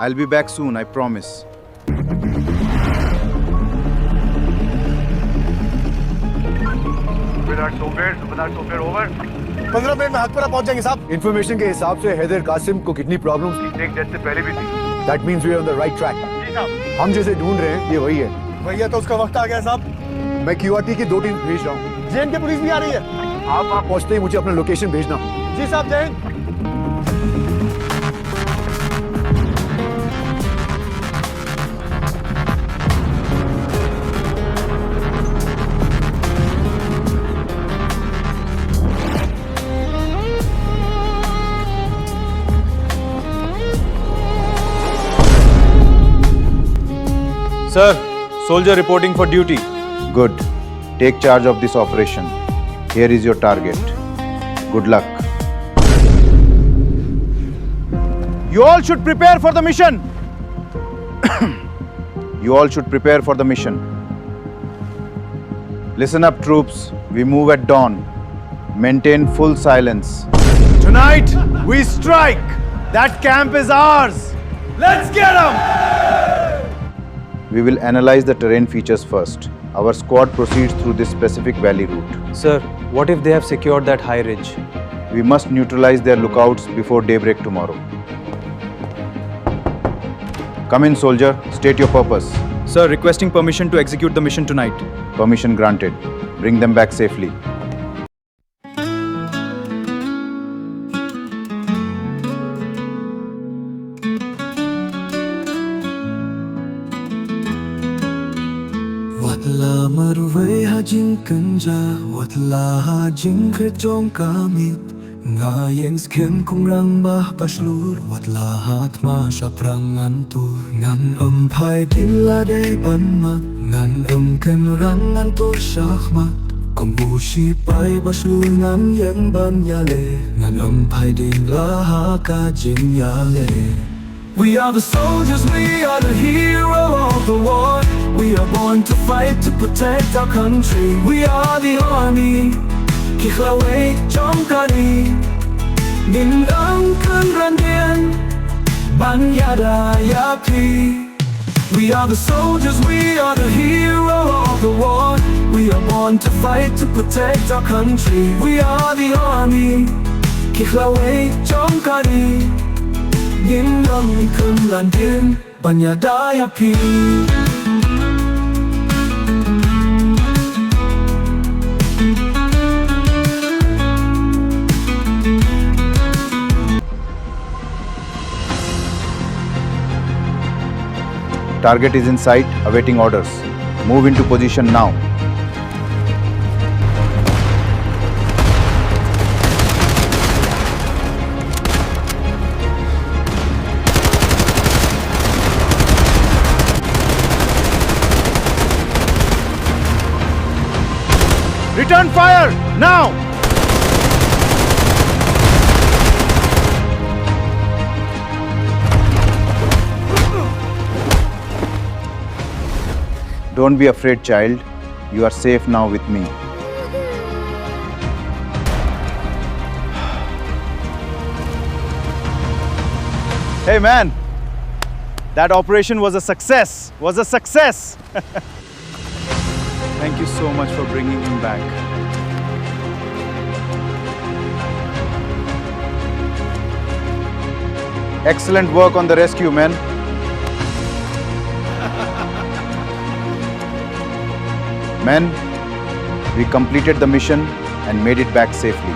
I'll be back soon, I promise. Subedar Sofer, over. 15 minute में हकपुरा पहुंच जाएंगे साहब। इन्फॉर्मेशन के हिसाब से हैदर कासिम को किडनी प्रॉब्लम्स एक डेथ से पहले भी थी। That means we are on the right track. जी साहब। हम जिसे ढूंढ रहे हैं ये वही है। भैया तो उसका वक्त आ गया साहब। मैं क्यूआरटी की 2 टीम भेज रहा हूँ। जेएन की पुलिस भी आ रही है। आप पहुंचते ही मुझे अपना लोकेशन भेजना। जी साहब, जय Hind. Sir, soldier reporting for duty. Good. Take charge of this operation. Here is your target. Good luck. You all should prepare for the mission. You all should prepare for the mission. Listen up, troops. We move at dawn. Maintain full silence. Tonight, we strike. That camp is ours. Let's get 'em! We will analyze the terrain features first. Our squad proceeds through this specific valley route. Sir, what if they have secured that high ridge? We must neutralize their lookouts before daybreak tomorrow. Come in, soldier. State your purpose. Sir, requesting permission to execute the mission tonight. Permission granted. Bring them back safely. Watla marway hajing kanja, watla hajing kretong kamit. Ngayeng sken kung rang bah paslur, watla hat ma saprang antur. Ngan umpai dilla de banmat, ngan ken rang antur shahmat. Kung bushi pai baslur ngan yang ban yale, ngan umpai dilla ha ka jing yale. We are the soldiers, we are the hero of the war. We are born to fight, to protect our country. We are the army, Kihlawe Chomkari. Nindang Kanrandian, Banyada Yapi. We are the soldiers, we are the hero of the war. We are born to fight, to protect our country. We are the army, Kihlawe Chomkari. Nindang Kanrandian, Banyada Yapi. Target is in sight, awaiting orders. Move into position now. Return fire, now! Don't be afraid, child. You are safe now with me. Hey man, that operation was a success. Thank you so much for bringing him back. Excellent work on the rescue, men. Men, we completed the mission and made it back safely.